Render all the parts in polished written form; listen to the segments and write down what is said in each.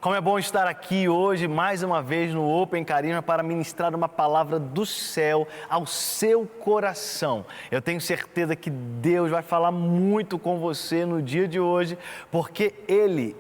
Como é bom estar aqui hoje, mais uma vez, no Open Carisma para ministrar uma palavra do céu ao seu coração. Eu tenho certeza que Deus vai falar muito com você no dia de hoje, porque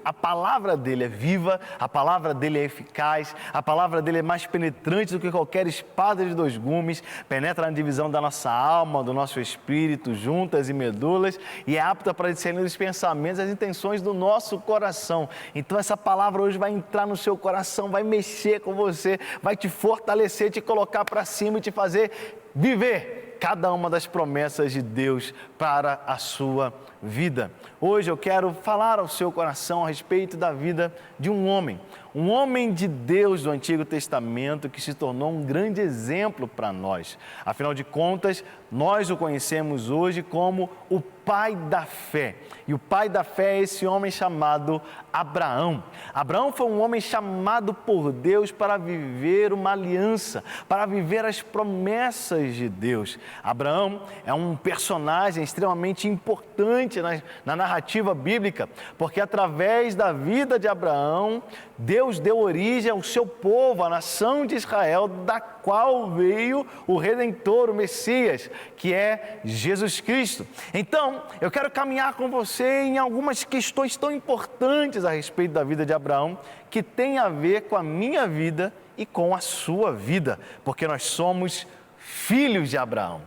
a palavra dele é viva, a palavra dele é eficaz, a palavra dele é mais penetrante do que qualquer espada de dois gumes, penetra na divisão da nossa alma, do nosso espírito, juntas e medulas, e é apta para discernir os pensamentos e as intenções do nosso coração. Então essa palavra hoje vai entrar no seu coração, vai mexer com você, vai te fortalecer, te colocar para cima e te fazer viver cada uma das promessas de Deus para a sua vida. Hoje eu quero falar ao seu coração a respeito da vida de um homem de Deus do Antigo Testamento que se tornou um grande exemplo para nós. Afinal de contas, nós o conhecemos hoje como o pai da fé. E o pai da fé é esse homem chamado Abraão. Abraão foi um homem chamado por Deus para viver uma aliança, para viver as promessas de Deus. Abraão é um personagem extremamente importante na narrativa bíblica, porque através da vida de Abraão, Deus deu origem ao seu povo, a nação de Israel, da qual veio o Redentor, o Messias, que é Jesus Cristo. Então, eu quero caminhar com você em algumas questões tão importantes a respeito da vida de Abraão, que tem a ver com a minha vida e com a sua vida, porque nós somos filhos de Abraão.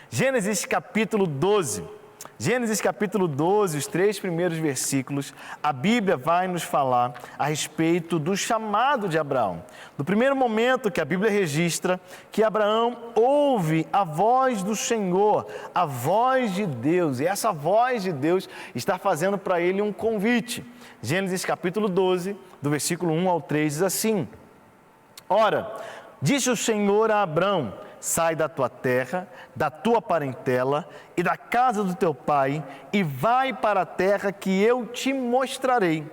Gênesis capítulo 12, os 3 primeiros versículos, a Bíblia vai nos falar a respeito do chamado de Abraão. No primeiro momento que a Bíblia registra que Abraão ouve a voz do Senhor, a voz de Deus, e essa voz de Deus está fazendo para ele um convite. Gênesis capítulo 12, do versículo 1 ao 3, diz assim: Ora, disse o Senhor a Abrão: sai da tua terra, da tua parentela e da casa do teu pai e vai para a terra que eu te mostrarei.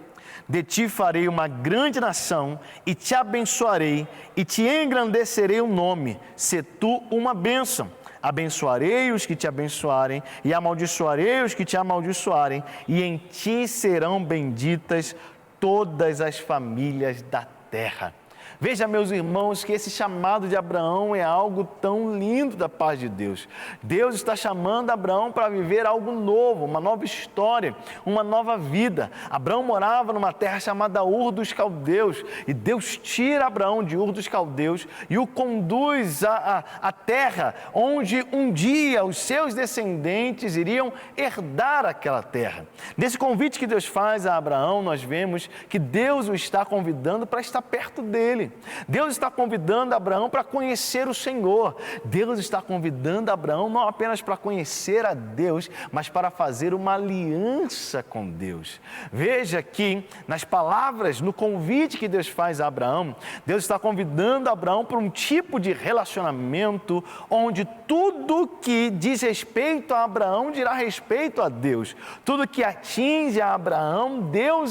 De ti farei uma grande nação e te abençoarei e te engrandecerei o nome, se tu uma bênção. Abençoarei os que te abençoarem e amaldiçoarei os que te amaldiçoarem, e em ti serão benditas todas as famílias da terra. Veja, meus irmãos, que esse chamado de Abraão é algo tão lindo da parte de Deus. Deus está chamando Abraão para viver algo novo, uma nova história, uma nova vida. Abraão morava numa terra chamada Ur dos Caldeus, e Deus tira Abraão de Ur dos Caldeus e o conduz à terra onde um dia os seus descendentes iriam herdar aquela terra. Nesse convite que Deus faz a Abraão, nós vemos que Deus o está convidando para estar perto dele. Deus está convidando Abraão para conhecer o Senhor. Deus está convidando Abraão não apenas para conhecer a Deus, mas para fazer uma aliança com Deus. Veja que nas palavras, no convite que Deus faz a Abraão, Deus está convidando Abraão para um tipo de relacionamento onde tudo que diz respeito a Abraão dirá respeito a Deus. Tudo que atinge a Abraão, Deus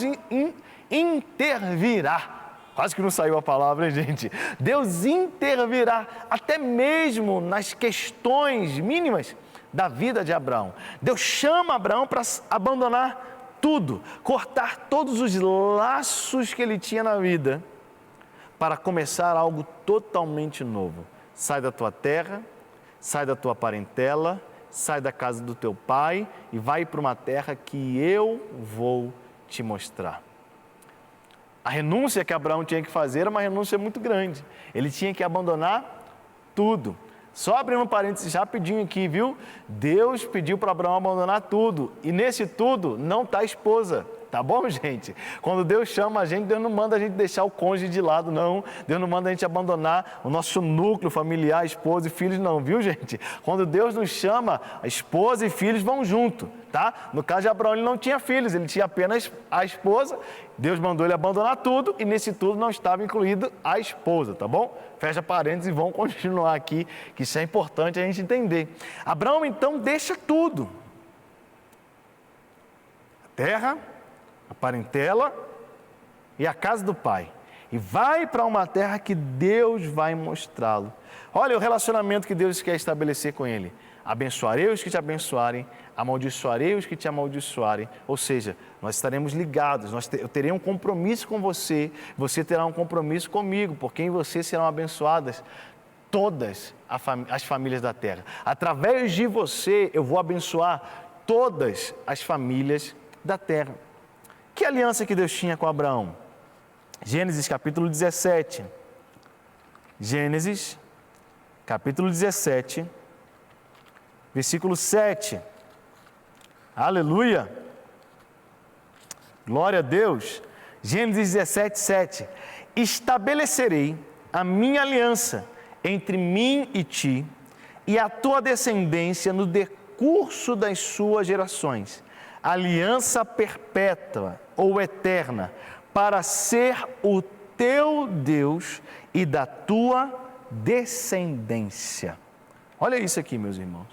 intervirá. Quase que não saiu a palavra, hein, gente? Deus intervirá até mesmo nas questões mínimas da vida de Abraão. Deus chama Abraão para abandonar tudo, cortar todos os laços que ele tinha na vida, para começar algo totalmente novo. Sai da tua terra, sai da tua parentela, sai da casa do teu pai e vai para uma terra que eu vou te mostrar. A renúncia que Abraão tinha que fazer era uma renúncia muito grande. Ele tinha que abandonar tudo. Só abrindo um parênteses rapidinho aqui, viu? Deus pediu para Abraão abandonar tudo. E nesse tudo não está a esposa. Tá bom, gente? Quando Deus chama a gente, Deus não manda a gente deixar o cônjuge de lado, não. Deus não manda a gente abandonar o nosso núcleo familiar, esposa e filhos, não, viu, gente? Quando Deus nos chama, a esposa e filhos vão junto, tá? No caso de Abraão, ele não tinha filhos, ele tinha apenas a esposa. Deus mandou ele abandonar tudo e nesse tudo não estava incluído a esposa, tá bom? Fecha parênteses e vamos continuar aqui, que isso é importante a gente entender. Abraão, então, deixa tudo. A terra, a parentela e a casa do pai. E vai para uma terra que Deus vai mostrá-lo. Olha o relacionamento que Deus quer estabelecer com ele. abençoarei os que te abençoarem, amaldiçoarei os que te amaldiçoarem. Ou seja, nós estaremos ligados, eu terei um compromisso com você, você terá um compromisso comigo, porque em você serão abençoadas todas as famílias da terra. Através de você, eu vou abençoar todas as famílias da terra. Que aliança que Deus tinha com Abraão? Gênesis capítulo 17. Gênesis capítulo 17, versículo 7. Aleluia! Glória a Deus! Gênesis 17, 7. Estabelecerei a minha aliança entre mim e ti, e a tua descendência no decurso das suas gerações, aliança perpétua ou eterna, para ser o teu Deus e da tua descendência. Olha isso aqui, meus irmãos.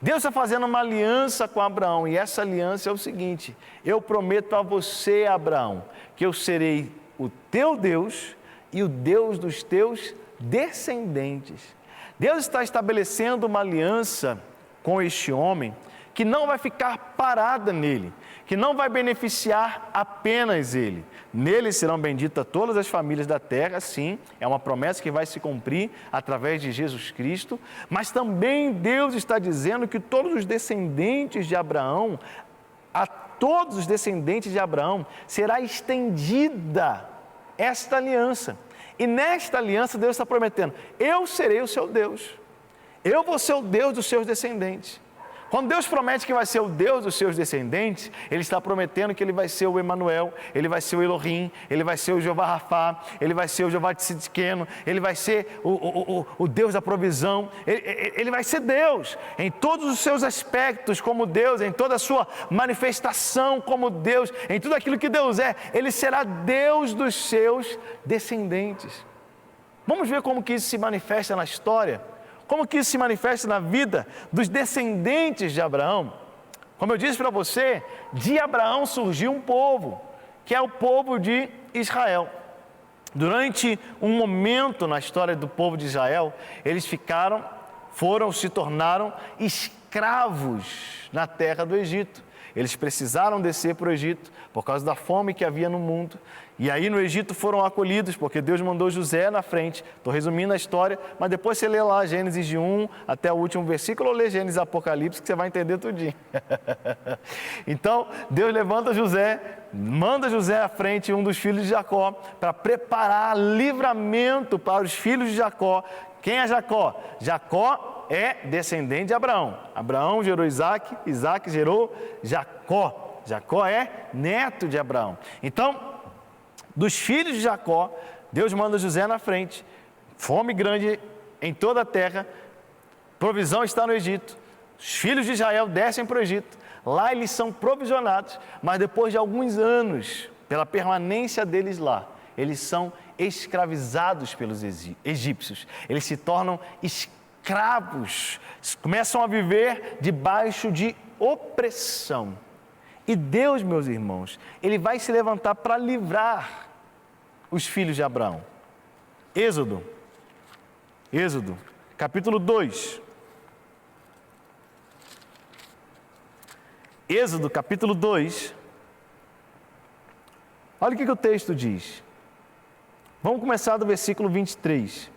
Deus está fazendo uma aliança com Abraão, e essa aliança é o seguinte: eu prometo a você, Abraão, que eu serei o teu Deus e o Deus dos teus descendentes. Deus está estabelecendo uma aliança com este homem que não vai ficar parada nele, que não vai beneficiar apenas ele. Nele serão benditas todas as famílias da terra, sim, é uma promessa que vai se cumprir através de Jesus Cristo, mas também Deus está dizendo que todos os descendentes de Abraão, a todos os descendentes de Abraão, será estendida esta aliança. E nesta aliança Deus está prometendo: eu serei o seu Deus, eu vou ser o Deus dos seus descendentes. Quando Deus promete que vai ser o Deus dos seus descendentes, Ele está prometendo que Ele vai ser o Emanuel, Ele vai ser o Elohim, Ele vai ser o Jeová Rafá, Ele vai ser o Jeová Tzidkenu, Ele vai ser o Deus da provisão, Ele vai ser Deus em todos os seus aspectos como Deus, em toda a sua manifestação como Deus, em tudo aquilo que Deus é, Ele será Deus dos seus descendentes. Vamos ver como que isso se manifesta na história? Como que isso se manifesta na vida dos descendentes de Abraão? Como eu disse para você, de Abraão surgiu um povo, que é o povo de Israel. Durante um momento na história do povo de Israel, eles se tornaram escravos na terra do Egito. Eles precisaram descer para o Egito por causa da fome que havia no mundo. E aí no Egito foram acolhidos, porque Deus mandou José na frente. Estou resumindo a história, mas depois você lê lá Gênesis de 1 até o último versículo, ou lê Gênesis Apocalipse, que você vai entender tudinho. Então, Deus levanta José, manda José à frente, um dos filhos de Jacó, para preparar livramento para os filhos de Jacó. Quem é Jacó? Jacó é descendente de Abraão. Abraão gerou Isaac, Isaac gerou Jacó. Jacó é neto de Abraão. Então, dos filhos de Jacó, Deus manda José na frente, fome grande em toda a terra, provisão está no Egito, os filhos de Israel descem para o Egito, lá eles são provisionados, mas depois de alguns anos, pela permanência deles lá, eles são escravizados pelos egípcios, eles se tornam escravos, começam a viver debaixo de opressão. E Deus, meus irmãos, Ele vai se levantar para livrar os filhos de Abraão. Êxodo, capítulo 2. Êxodo, capítulo 2. Olha o que o texto diz. Vamos começar do versículo 23.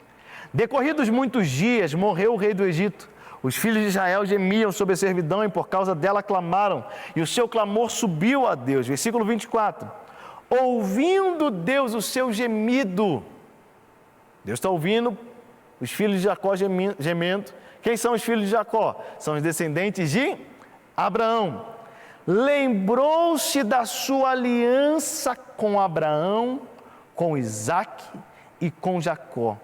Decorridos muitos dias, morreu o rei do Egito. Os filhos de Israel gemiam sob a servidão e por causa dela clamaram, e o seu clamor subiu a Deus. Versículo 24. Ouvindo Deus o seu gemido, Deus está ouvindo os filhos de Jacó gemendo. Quem são os filhos de Jacó? São os descendentes de Abraão. Lembrou-se da sua aliança com Abraão, com Isaque e com Jacó.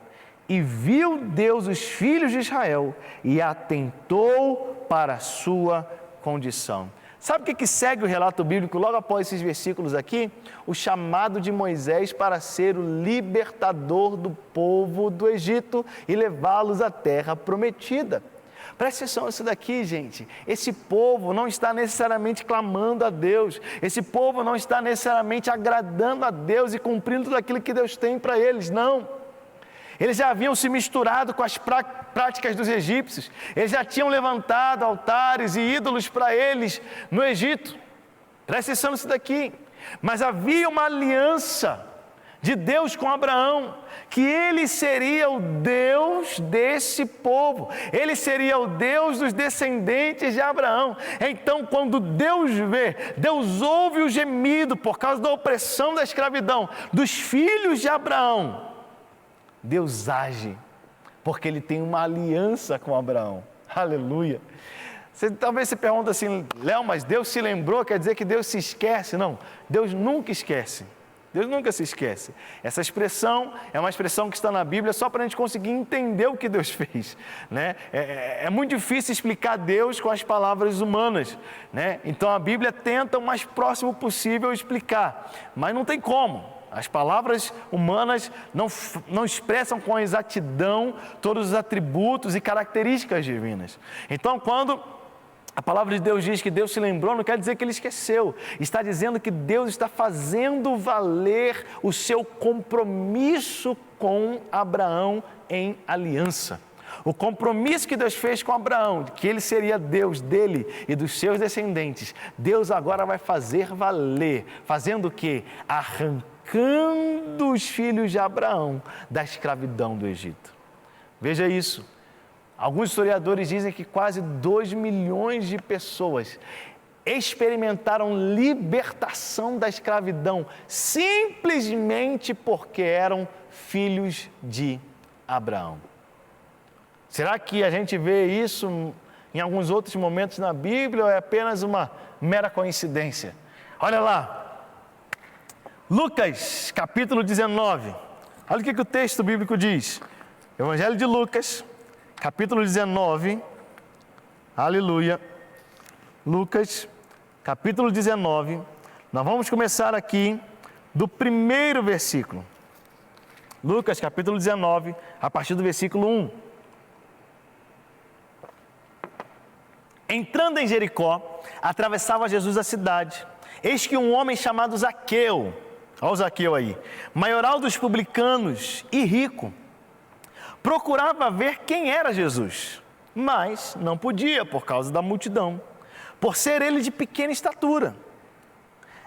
E viu Deus os filhos de Israel e atentou para a sua condição. Sabe o que segue o relato bíblico logo após esses versículos aqui? O chamado de Moisés para ser o libertador do povo do Egito e levá-los à terra prometida. Presta atenção nisso daqui, gente. Esse povo não está necessariamente clamando a Deus. Esse povo não está necessariamente agradando a Deus e cumprindo tudo aquilo que Deus tem para eles, não. eles já haviam se misturado com as práticas dos egípcios, eles já tinham levantado altares e ídolos para eles no Egito. Presta atenção nisso daqui. Mas havia uma aliança de Deus com Abraão, que ele seria o Deus desse povo, ele seria o Deus dos descendentes de Abraão. Então, quando Deus ouve o gemido por causa da opressão da escravidão dos filhos de Abraão, Deus age, porque ele tem uma aliança com Abraão. Aleluia! Talvez você pergunte assim: Léo, mas Deus se lembrou, quer dizer que Deus se esquece? Não, Deus nunca esquece. Deus nunca se esquece. Essa expressão é uma expressão que está na Bíblia só para a gente conseguir entender o que Deus fez, né? É muito difícil explicar Deus com as palavras humanas, né? Então a Bíblia tenta o mais próximo possível explicar, mas não tem como. As palavras humanas não expressam com exatidão todos os atributos e características divinas. Então, quando a palavra de Deus diz que Deus se lembrou, não quer dizer que ele esqueceu. Está dizendo que Deus está fazendo valer o seu compromisso com Abraão em aliança. O compromisso que Deus fez com Abraão, que ele seria Deus dele e dos seus descendentes, Deus agora vai fazer valer. Fazendo o quê? Arrancando os filhos de Abraão da escravidão do Egito. Veja isso. Alguns historiadores dizem que quase 2 milhões de pessoas experimentaram libertação da escravidão simplesmente porque eram filhos de Abraão. Será que a gente vê isso em alguns outros momentos na Bíblia ou é apenas uma mera coincidência? Olha lá, Lucas capítulo 19, olha o que o texto bíblico diz. Evangelho de Lucas, capítulo 19, aleluia, Lucas, capítulo 19, nós vamos começar aqui do primeiro versículo. Lucas, capítulo 19, a partir do versículo 1. Entrando em Jericó, atravessava Jesus a cidade. Eis que um homem chamado Zaqueu, olha o Zaqueu aí, maioral dos publicanos e rico, procurava ver quem era Jesus, mas não podia por causa da multidão, por ser ele de pequena estatura.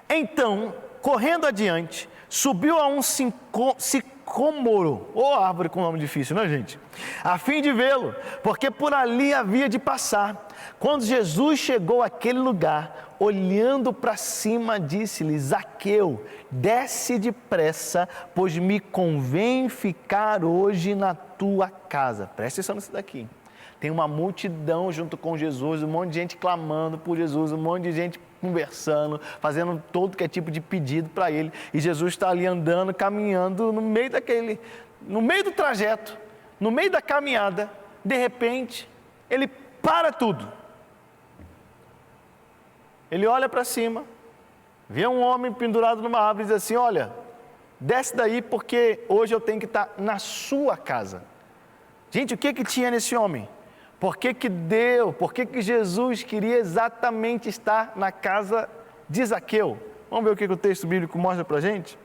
Então, correndo adiante, subiu a um sicômoro, árvore com nome difícil, né, gente? A fim de vê-lo, porque por ali havia de passar. Quando Jesus chegou àquele lugar, olhando para cima, disse-lhe: Zaqueu, desce depressa, pois me convém ficar hoje na tua casa. Presta atenção nisso daqui. Tem uma multidão junto com Jesus, um monte de gente clamando por Jesus, um monte de gente conversando, fazendo todo que é tipo de pedido para ele. E Jesus está ali andando, caminhando no meio do trajeto, no meio da caminhada. De repente, ele para tudo. Ele olha para cima, vê um homem pendurado numa árvore e diz assim: olha, desce daí porque hoje eu tenho que estar na sua casa. Gente, o que tinha nesse homem? Por que Jesus queria exatamente estar na casa de Zaqueu? Vamos ver o que o texto bíblico mostra para a gente?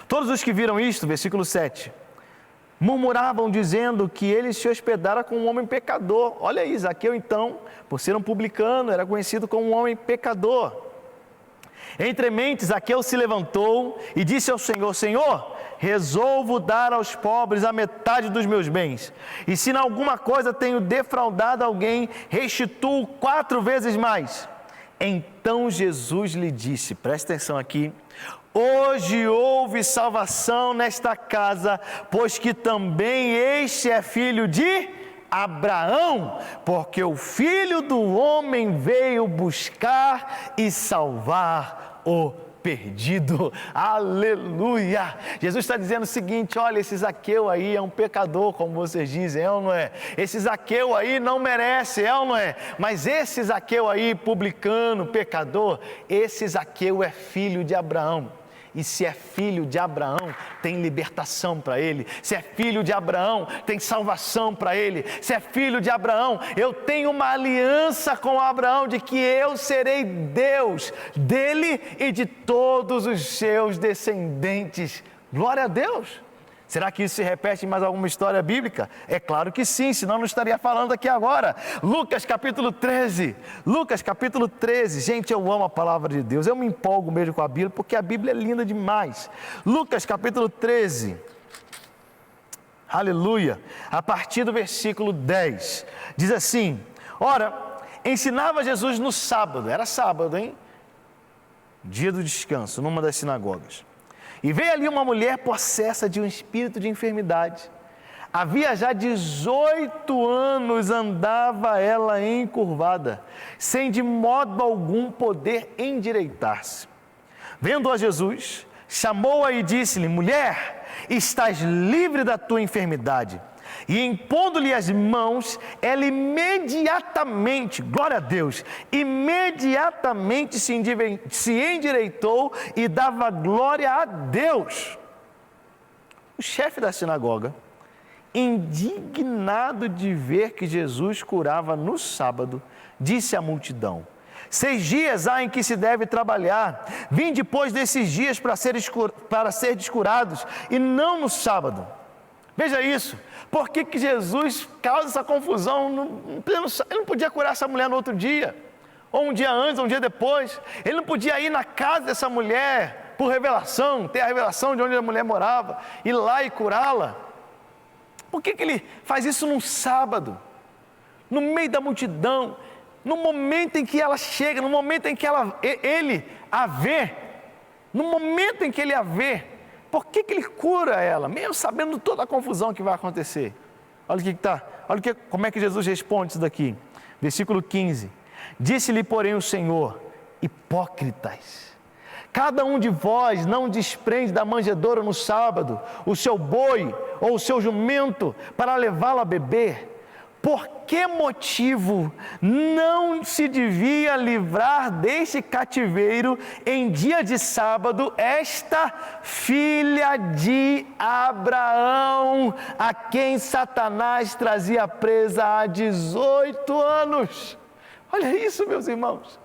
Todos os que viram isto, versículo 7, murmuravam dizendo que ele se hospedara com um homem pecador. Olha aí, Zaqueu então, por ser um publicano, era conhecido como um homem pecador. Entre mentes, Zaqueu se levantou e disse ao Senhor: Senhor, resolvo dar aos pobres a metade dos meus bens, e se em alguma coisa tenho defraudado alguém, restituo 4 vezes mais. Então Jesus lhe disse, presta atenção aqui: hoje houve salvação nesta casa, pois que também este é filho de Abraão, porque o Filho do Homem veio buscar e salvar o perdido. Aleluia! Jesus está dizendo o seguinte: olha, esse Zaqueu aí é um pecador, como vocês dizem, é ou não é? Esse Zaqueu aí não merece, é ou não é? Mas esse Zaqueu aí, publicano, pecador, esse Zaqueu é filho de Abraão. E se é filho de Abraão, tem libertação para ele. Se é filho de Abraão, tem salvação para ele. Se é filho de Abraão, eu tenho uma aliança com Abraão de que eu serei Deus dele e de todos os seus descendentes. Glória a Deus! Será que isso se repete em mais alguma história bíblica? É claro que sim, senão não estaria falando aqui agora. Lucas capítulo 13. Lucas capítulo 13. Gente, eu amo a palavra de Deus. Eu me empolgo mesmo com a Bíblia, porque a Bíblia é linda demais. Lucas capítulo 13. Aleluia. A partir do versículo 10. Diz assim: ora, ensinava Jesus no sábado. Era sábado, hein? Dia do descanso, numa das sinagogas. E veio ali uma mulher possessa de um espírito de enfermidade. Havia já 18 anos andava ela encurvada, sem de modo algum poder endireitar-se. Vendo-a Jesus, chamou-a e disse-lhe: mulher, estás livre da tua enfermidade. E impondo-lhe as mãos, ela imediatamente, glória a Deus, imediatamente se endireitou e dava glória a Deus. O chefe da sinagoga, indignado de ver que Jesus curava no sábado, disse à multidão: 6 dias há em que se deve trabalhar, vim depois desses dias para ser descurados, e não no sábado. Veja isso, por que Jesus causa essa confusão? Ele não podia curar essa mulher no outro dia, ou um dia antes, ou um dia depois. Ele não podia ir na casa dessa mulher por revelação, ter a revelação de onde a mulher morava, ir lá e curá-la. Por que ele faz isso num sábado, no meio da multidão, no momento em que ela chega, no momento em que ele a vê, no momento em que ele a vê? Por que ele cura ela, mesmo sabendo toda a confusão que vai acontecer? Olha como é que Jesus responde isso daqui. Versículo 15. Disse-lhe, porém, o Senhor: hipócritas, cada um de vós não desprende da manjedoura no sábado o seu boi ou o seu jumento para levá-lo a beber? Por que motivo não se devia livrar deste cativeiro em dia de sábado esta filha de Abraão, a quem Satanás trazia presa há 18 anos? Olha isso, meus irmãos.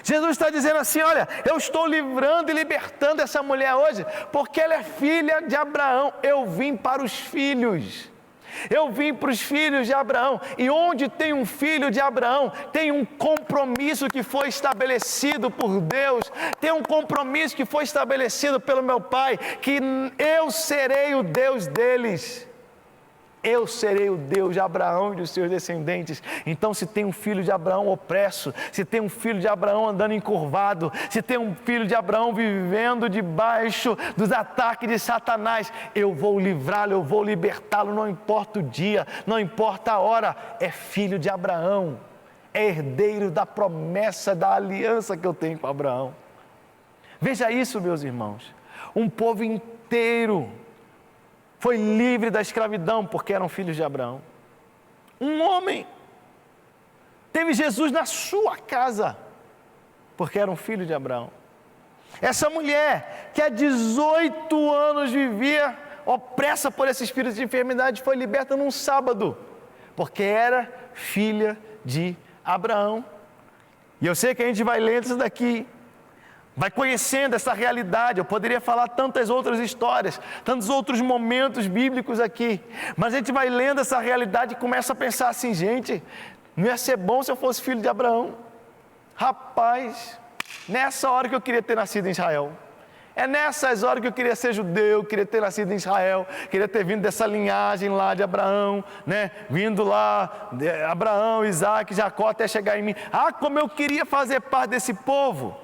Jesus está dizendo assim: olha, eu estou livrando e libertando essa mulher hoje, porque ela é filha de Abraão. Eu vim para os filhos. Eu vim para os filhos de Abraão, e onde tem um filho de Abraão, tem um compromisso que foi estabelecido por Deus, tem um compromisso que foi estabelecido pelo meu Pai, que eu serei o Deus deles. Eu serei o Deus de Abraão e dos seus descendentes. Então, se tem um filho de Abraão opresso, se tem um filho de Abraão andando encurvado, se tem um filho de Abraão vivendo debaixo dos ataques de Satanás, eu vou livrá-lo, eu vou libertá-lo, não importa o dia, não importa a hora. É filho de Abraão, é herdeiro da promessa, da aliança que eu tenho com Abraão. Veja isso, meus irmãos, um povo inteiro foi livre da escravidão porque eram filhos de Abraão. Um homem teve Jesus na sua casa porque era um filho de Abraão. Essa mulher que há 18 anos vivia opressa por esse espírito de enfermidade foi liberta num sábado porque era filha de Abraão. E eu sei que a gente vai lendo isso daqui, vai conhecendo essa realidade. Eu poderia falar tantas outras histórias, tantos outros momentos bíblicos aqui, mas a gente vai lendo essa realidade e começa a pensar assim: gente, não ia ser bom se eu fosse filho de Abraão? Rapaz, nessa hora que eu queria ter nascido em Israel, é nessas horas que eu queria ser judeu, queria ter nascido em Israel, queria ter vindo dessa linhagem lá de Abraão, né? Vindo lá, de Abraão, Isaac, Jacó, até chegar em mim. Ah, como eu queria fazer parte desse povo!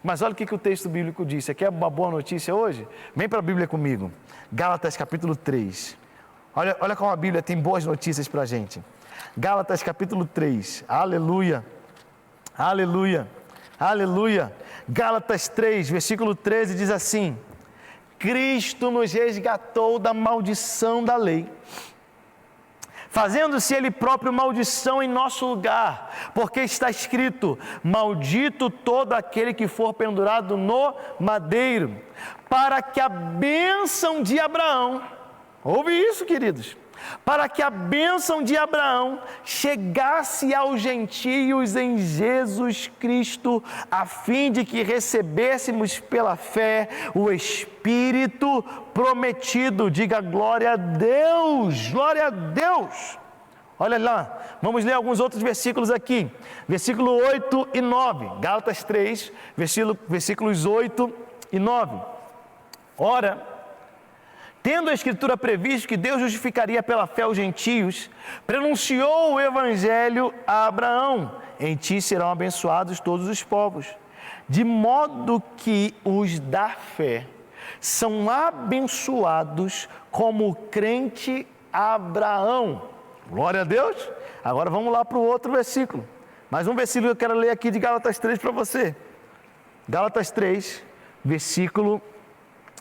Mas olha o que o texto bíblico diz. Você quer uma boa notícia hoje? Vem para a Bíblia comigo. Gálatas capítulo 3. Olha como a Bíblia tem boas notícias para a gente. Gálatas capítulo 3. Aleluia. Aleluia. Aleluia. Gálatas 3, versículo 13 diz assim: Cristo nos resgatou da maldição da lei, fazendo-se Ele próprio maldição em nosso lugar, porque está escrito: maldito todo aquele que for pendurado no madeiro, para que a bênção de Abraão, ouve isso, queridos, para que a bênção de Abraão chegasse aos gentios em Jesus Cristo, a fim de que recebêssemos pela fé o Espírito prometido. Diga glória a Deus, glória a Deus. Olha lá, vamos ler alguns outros versículos aqui, versículo 8 e 9, Gálatas 3, versículos 8 e 9. Ora, tendo a Escritura previsto que Deus justificaria pela fé os gentios, pronunciou o Evangelho a Abraão: em ti serão abençoados todos os povos, de modo que os da fé são abençoados como o crente Abraão. Glória a Deus. Agora vamos lá para o outro versículo. Mais um versículo que eu quero ler aqui de Gálatas 3 para você. Gálatas 3, versículo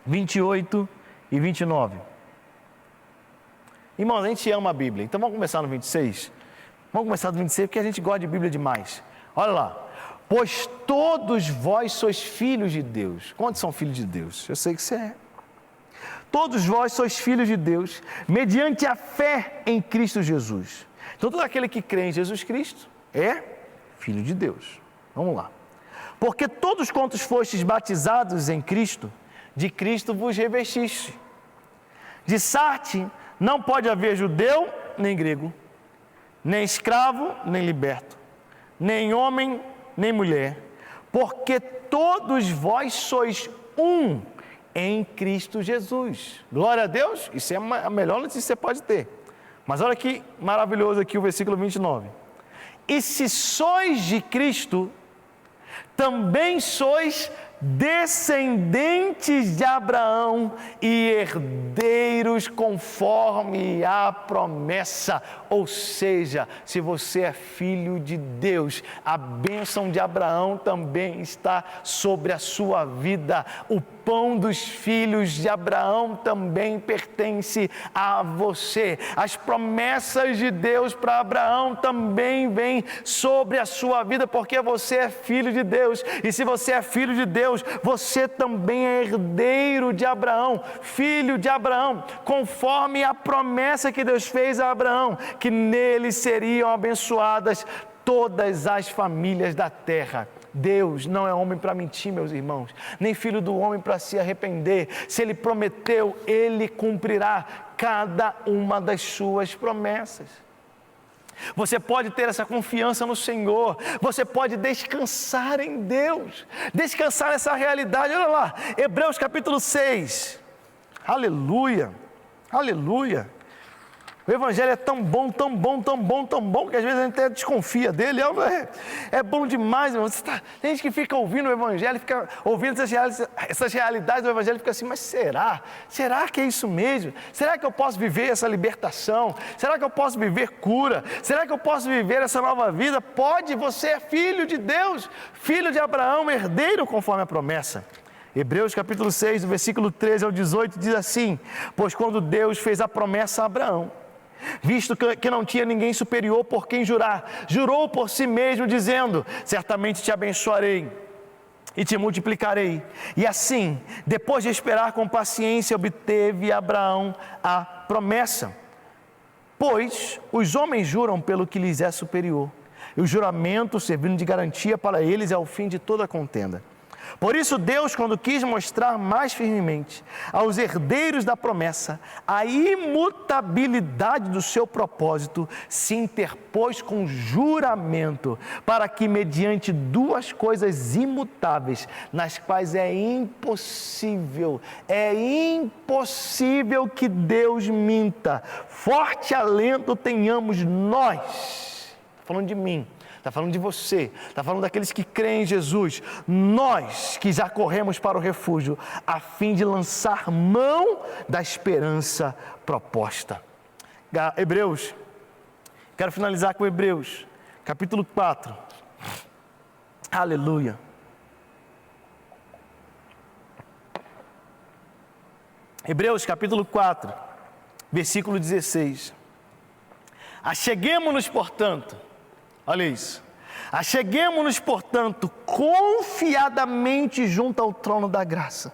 28 e 29. Irmãos, a gente ama a Bíblia, então vamos começar no 26. Vamos começar no 26 porque a gente gosta de Bíblia demais. Olha lá. Pois todos vós sois filhos de Deus. Quantos são filhos de Deus? Eu sei que você é. Todos vós sois filhos de Deus, mediante a fé em Cristo Jesus. Então todo aquele que crê em Jesus Cristo é filho de Deus. Vamos lá. Porque todos quantos fostes batizados em Cristo, de Cristo vos revestiste. De Sarte não pode haver judeu nem grego, nem escravo nem liberto, nem homem nem mulher, porque todos vós sois um em Cristo Jesus. Glória a Deus, isso é a melhor notícia que você pode ter. Mas olha que maravilhoso aqui o versículo 29. E se sois de Cristo, também sois descendentes de Abraão e herdeiros conforme a promessa. Ou seja, se você é filho de Deus, a bênção de Abraão também está sobre a sua vida. O pão dos filhos de Abraão também pertence a você. As promessas de Deus para Abraão também vêm sobre a sua vida, porque você é filho de Deus. E se você é filho de Deus, você também é herdeiro de Abraão, filho de Abraão, conforme a promessa que Deus fez a Abraão, que nele seriam abençoadas todas as famílias da terra. Deus não é homem para mentir, meus irmãos, nem filho do homem para se arrepender. Se Ele prometeu, Ele cumprirá cada uma das suas promessas. Você pode ter essa confiança no Senhor, você pode descansar em Deus, descansar nessa realidade. Olha lá, Hebreus capítulo 6, aleluia, aleluia. O Evangelho é tão bom, tão bom, tão bom, tão bom, que às vezes a gente até desconfia dele. É bom demais, irmão. Tem gente que fica ouvindo o Evangelho, fica ouvindo essas realidades do Evangelho e fica assim, mas será? Será que é isso mesmo? Será que eu posso viver essa libertação? Será que eu posso viver cura? Será que eu posso viver essa nova vida? Pode, você é filho de Deus, filho de Abraão, herdeiro conforme a promessa. Hebreus capítulo 6, do versículo 13 ao 18, diz assim: pois quando Deus fez a promessa a Abraão, visto que não tinha ninguém superior por quem jurar, jurou por si mesmo, dizendo: certamente te abençoarei e te multiplicarei. E assim, depois de esperar com paciência, obteve Abraão a promessa. Pois os homens juram pelo que lhes é superior, e o juramento, servindo de garantia para eles, é o fim de toda contenda. Por isso Deus, quando quis mostrar mais firmemente aos herdeiros da promessa a imutabilidade do seu propósito, se interpôs com juramento, para que mediante duas coisas imutáveis, nas quais é impossível que Deus minta, forte alento tenhamos nós. Falando de mim. Está falando de você, está falando daqueles que creem em Jesus, nós que já corremos para o refúgio, a fim de lançar mão da esperança proposta. Hebreus, quero finalizar com Hebreus, capítulo 4, aleluia. Hebreus capítulo 4, versículo 16. Acheguemo-nos, portanto, olha isso. Acheguemo-nos, portanto, confiadamente junto ao trono da graça,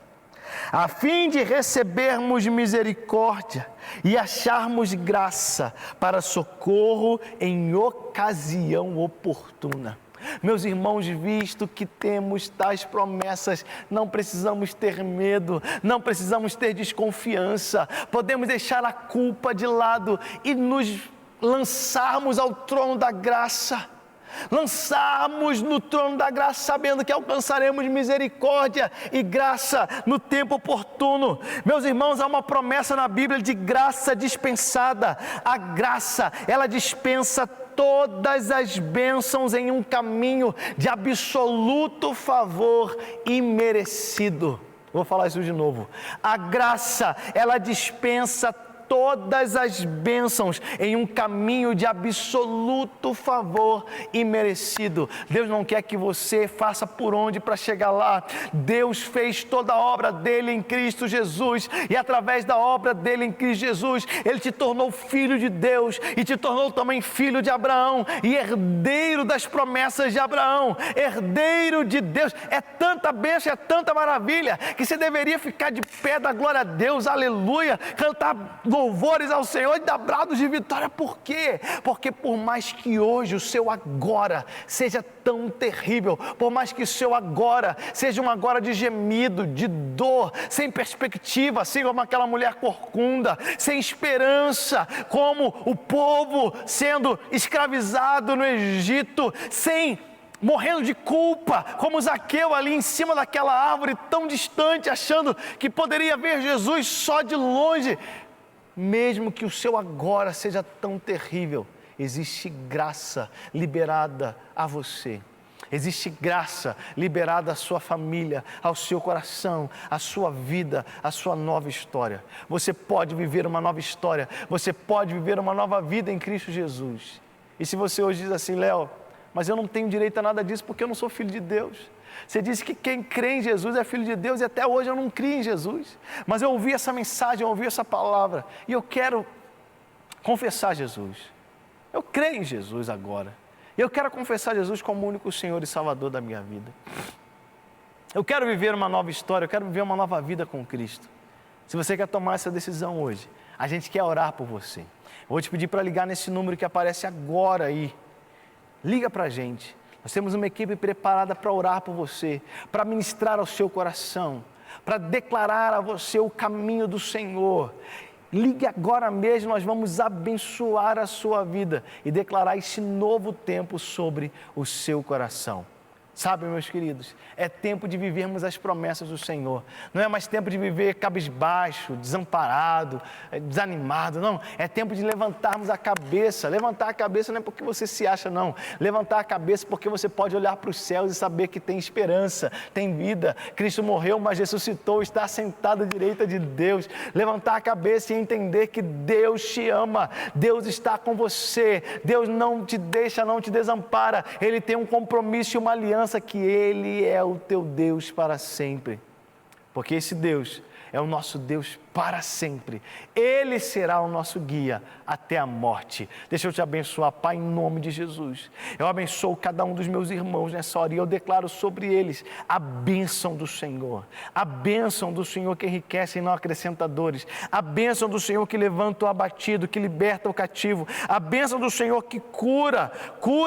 a fim de recebermos misericórdia e acharmos graça para socorro em ocasião oportuna. Meus irmãos, visto que temos tais promessas, não precisamos ter medo, não precisamos ter desconfiança, podemos deixar a culpa de lado e nos lançarmos ao trono da graça. Lançarmos no trono da graça, sabendo que alcançaremos misericórdia e graça no tempo oportuno. Meus irmãos, há uma promessa na Bíblia de graça dispensada. A graça, ela dispensa todas as bênçãos em um caminho de absoluto favor imerecido. Vou falar isso de novo. A graça, ela dispensa todas as bênçãos em um caminho de absoluto favor imerecido. Deus não quer que você faça por onde para chegar lá. Deus fez toda a obra dele em Cristo Jesus, e através da obra dele em Cristo Jesus, ele te tornou filho de Deus, e te tornou também filho de Abraão, e herdeiro das promessas de Abraão, herdeiro de Deus. É tanta bênção, é tanta maravilha, que você deveria ficar de pé, dar glória a Deus, aleluia, cantar louvores ao Senhor e dar brados de vitória. Por quê? Porque por mais que hoje o seu agora seja tão terrível, por mais que o seu agora seja um agora de gemido, de dor, sem perspectiva, assim como aquela mulher corcunda, sem esperança, como o povo sendo escravizado no Egito, morrendo de culpa, como Zaqueu ali em cima daquela árvore tão distante, achando que poderia ver Jesus só de longe. Mesmo que o seu agora seja tão terrível, existe graça liberada a você. Existe graça liberada à sua família, ao seu coração, à sua vida, à sua nova história. Você pode viver uma nova história, você pode viver uma nova vida em Cristo Jesus. E se você hoje diz assim: Léo, mas eu não tenho direito a nada disso porque eu não sou filho de Deus. Você disse que quem crê em Jesus é filho de Deus, e até hoje eu não criei em Jesus. Mas eu ouvi essa mensagem, eu ouvi essa palavra, e eu quero confessar Jesus. Eu creio em Jesus agora. E eu quero confessar Jesus como o único Senhor e Salvador da minha vida. Eu quero viver uma nova história, eu quero viver uma nova vida com Cristo. Se você quer tomar essa decisão hoje, a gente quer orar por você. Eu vou te pedir para ligar nesse número que aparece agora aí. Liga para a gente. Nós temos uma equipe preparada para orar por você, para ministrar ao seu coração, para declarar a você o caminho do Senhor. Ligue agora mesmo, nós vamos abençoar a sua vida e declarar esse novo tempo sobre o seu coração. Sabe, meus queridos, é tempo de vivermos as promessas do Senhor. Não é mais tempo de viver cabisbaixo, desamparado, desanimado, não. É tempo de levantarmos a cabeça. Levantar a cabeça não é porque você se acha, não. Levantar a cabeça porque você pode olhar para os céus e saber que tem esperança, tem vida. Cristo morreu, mas ressuscitou, está sentado à direita de Deus. Levantar a cabeça e entender que Deus te ama, Deus está com você, Deus não te deixa, não te desampara. Ele tem um compromisso e uma aliança, que Ele é o teu Deus para sempre, porque esse Deus é o nosso Deus para sempre. Ele será o nosso guia até a morte. Deixa eu te abençoar, Pai, em nome de Jesus. Eu abençoo cada um dos meus irmãos nessa hora e eu declaro sobre eles a bênção do Senhor. A bênção do Senhor que enriquece e não acrescenta dores. A bênção do Senhor que levanta o abatido, que liberta o cativo. A bênção do Senhor que cura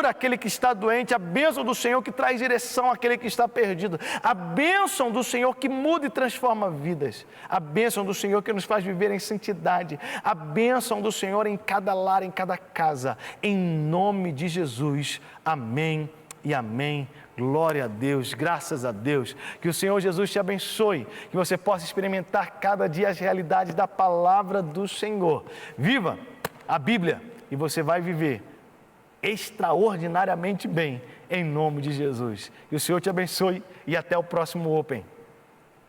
aquele que está doente. A bênção do Senhor que traz direção àquele que está perdido. A bênção do Senhor que muda e transforma vidas. A bênção do Senhor que nos faz viver em santidade. A bênção do Senhor em cada lar, em cada casa. Em nome de Jesus. Amém e amém. Glória a Deus, graças a Deus. Que o Senhor Jesus te abençoe. Que você possa experimentar cada dia as realidades da palavra do Senhor. Viva a Bíblia e você vai viver extraordinariamente bem. Em nome de Jesus. Que o Senhor te abençoe e até o próximo Open.